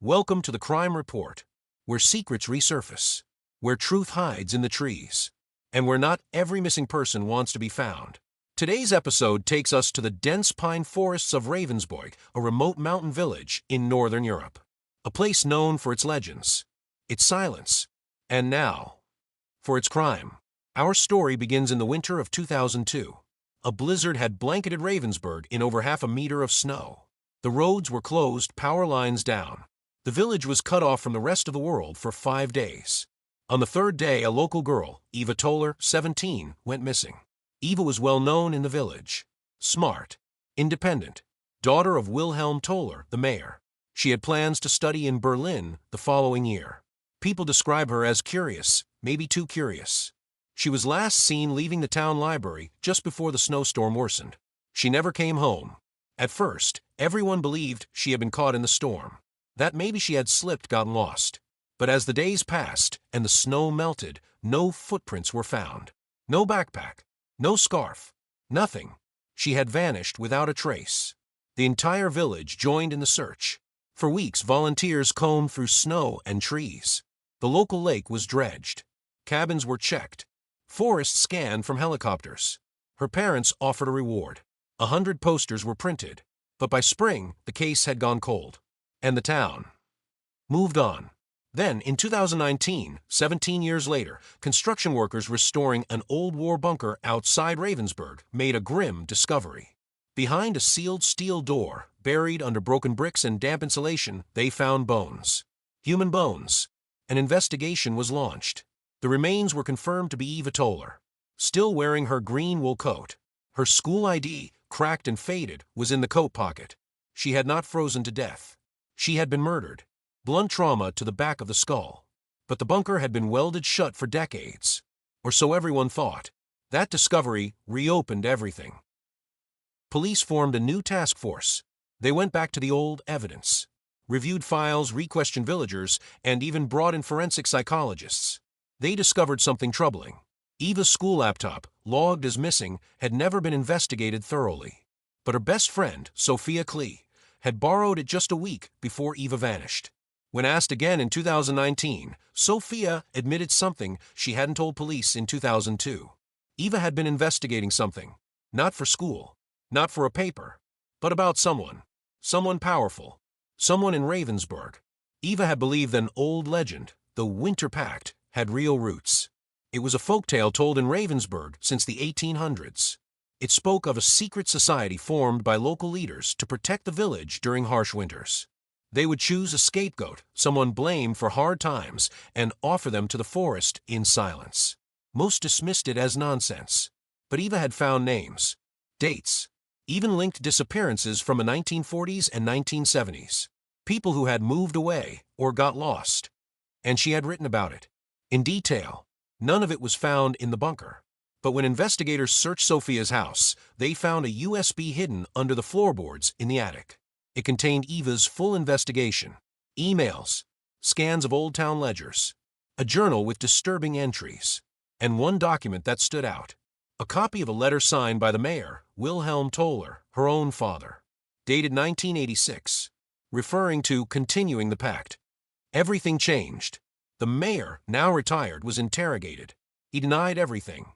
Welcome to the Crime Report, where secrets resurface, where truth hides in the trees, and where not every missing person wants to be found. Today's episode takes us to the dense pine forests of Ravensberg, a remote mountain village in northern Europe. A place known for its legends, its silence, and now, for its crime. Our story begins in the winter of 2002. A blizzard had blanketed Ravensberg in over half a meter of snow. The roads were closed, power lines down. The village was cut off from the rest of the world for 5 days. On the third day, a local girl, Eva Toller, 17, went missing. Eva was well known in the village. Smart, independent, daughter of Wilhelm Toller, the mayor. She had plans to study in Berlin the following year. People describe her as curious, maybe too curious. She was last seen leaving the town library just before the snowstorm worsened. She never came home. At first, everyone believed she had been caught in the storm, that maybe she had gotten lost. But as the days passed and the snow melted, no footprints were found. No backpack, no scarf, nothing. She had vanished without a trace. The entire village joined in the search. For weeks, volunteers combed through snow and trees. The local lake was dredged. Cabins were checked. Forests scanned from helicopters. Her parents offered a reward. 100 posters were printed. But by spring, the case had gone cold. And the town moved on. Then, in 2019, 17 years later, construction workers restoring an old war bunker outside Ravensberg made a grim discovery. Behind a sealed steel door, buried under broken bricks and damp insulation, they found bones. Human bones. An investigation was launched. The remains were confirmed to be Eva Toller, still wearing her green wool coat. Her school ID, cracked and faded, was in the coat pocket. She had not frozen to death. She had been murdered. Blunt trauma to the back of the skull. But the bunker had been welded shut for decades. Or so everyone thought. That discovery reopened everything. Police formed a new task force. They went back to the old evidence, reviewed files, re-questioned villagers, and even brought in forensic psychologists. They discovered something troubling. Eva's school laptop, logged as missing, had never been investigated thoroughly. But her best friend, Sophia Klee, had borrowed it just a week before Eva vanished. When asked again in 2019, Sophia admitted something she hadn't told police in 2002. Eva had been investigating something, not for school, not for a paper, but about someone powerful, someone in Ravensberg. Eva had believed an old legend, the Winter Pact, had real roots. It was a folktale told in Ravensberg since the 1800s. It spoke of a secret society formed by local leaders to protect the village during harsh winters. They would choose a scapegoat, someone blamed for hard times, and offer them to the forest in silence. Most dismissed it as nonsense. But Eva had found names, dates, even linked disappearances from the 1940s and 1970s. People who had moved away or got lost. And she had written about it. In detail. None of it was found in the bunker. But when investigators searched Sophia's house, they found a USB hidden under the floorboards in the attic. It contained Eva's full investigation, emails, scans of old town ledgers, a journal with disturbing entries, and one document that stood out, a copy of a letter signed by the mayor, Wilhelm Toller, her own father, dated 1986, referring to continuing the pact. Everything changed. The mayor, now retired, was interrogated. He denied everything.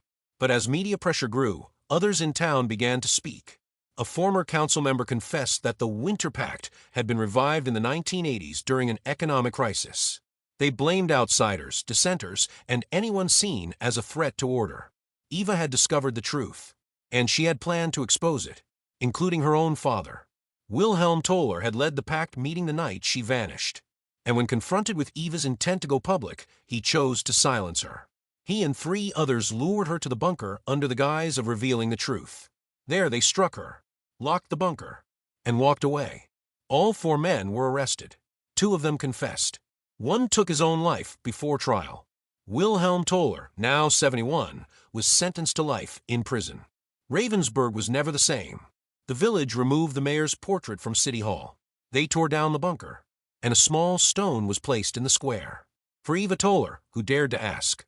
But as media pressure grew, others in town began to speak. A former council member confessed that the Winter Pact had been revived in the 1980s during an economic crisis. They blamed outsiders, dissenters, and anyone seen as a threat to order. Eva had discovered the truth, and she had planned to expose it, including her own father. Wilhelm Toller had led the pact meeting the night she vanished. And when confronted with Eva's intent to go public, he chose to silence her. He and 3 others lured her to the bunker under the guise of revealing the truth. There they struck her, locked the bunker, and walked away. All 4 men were arrested. 2 of them confessed. One took his own life before trial. Wilhelm Toller, now 71, was sentenced to life in prison. Ravensberg was never the same. The village removed the mayor's portrait from City Hall. They tore down the bunker, and a small stone was placed in the square. For Eva Toller, who dared to ask.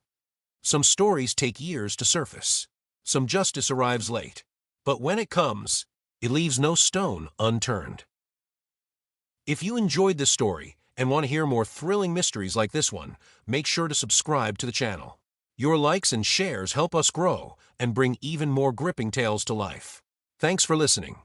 Some stories take years to surface. Some justice arrives late. But when it comes, it leaves no stone unturned. If you enjoyed this story and want to hear more thrilling mysteries like this one, make sure to subscribe to the channel. Your likes and shares help us grow and bring even more gripping tales to life. Thanks for listening.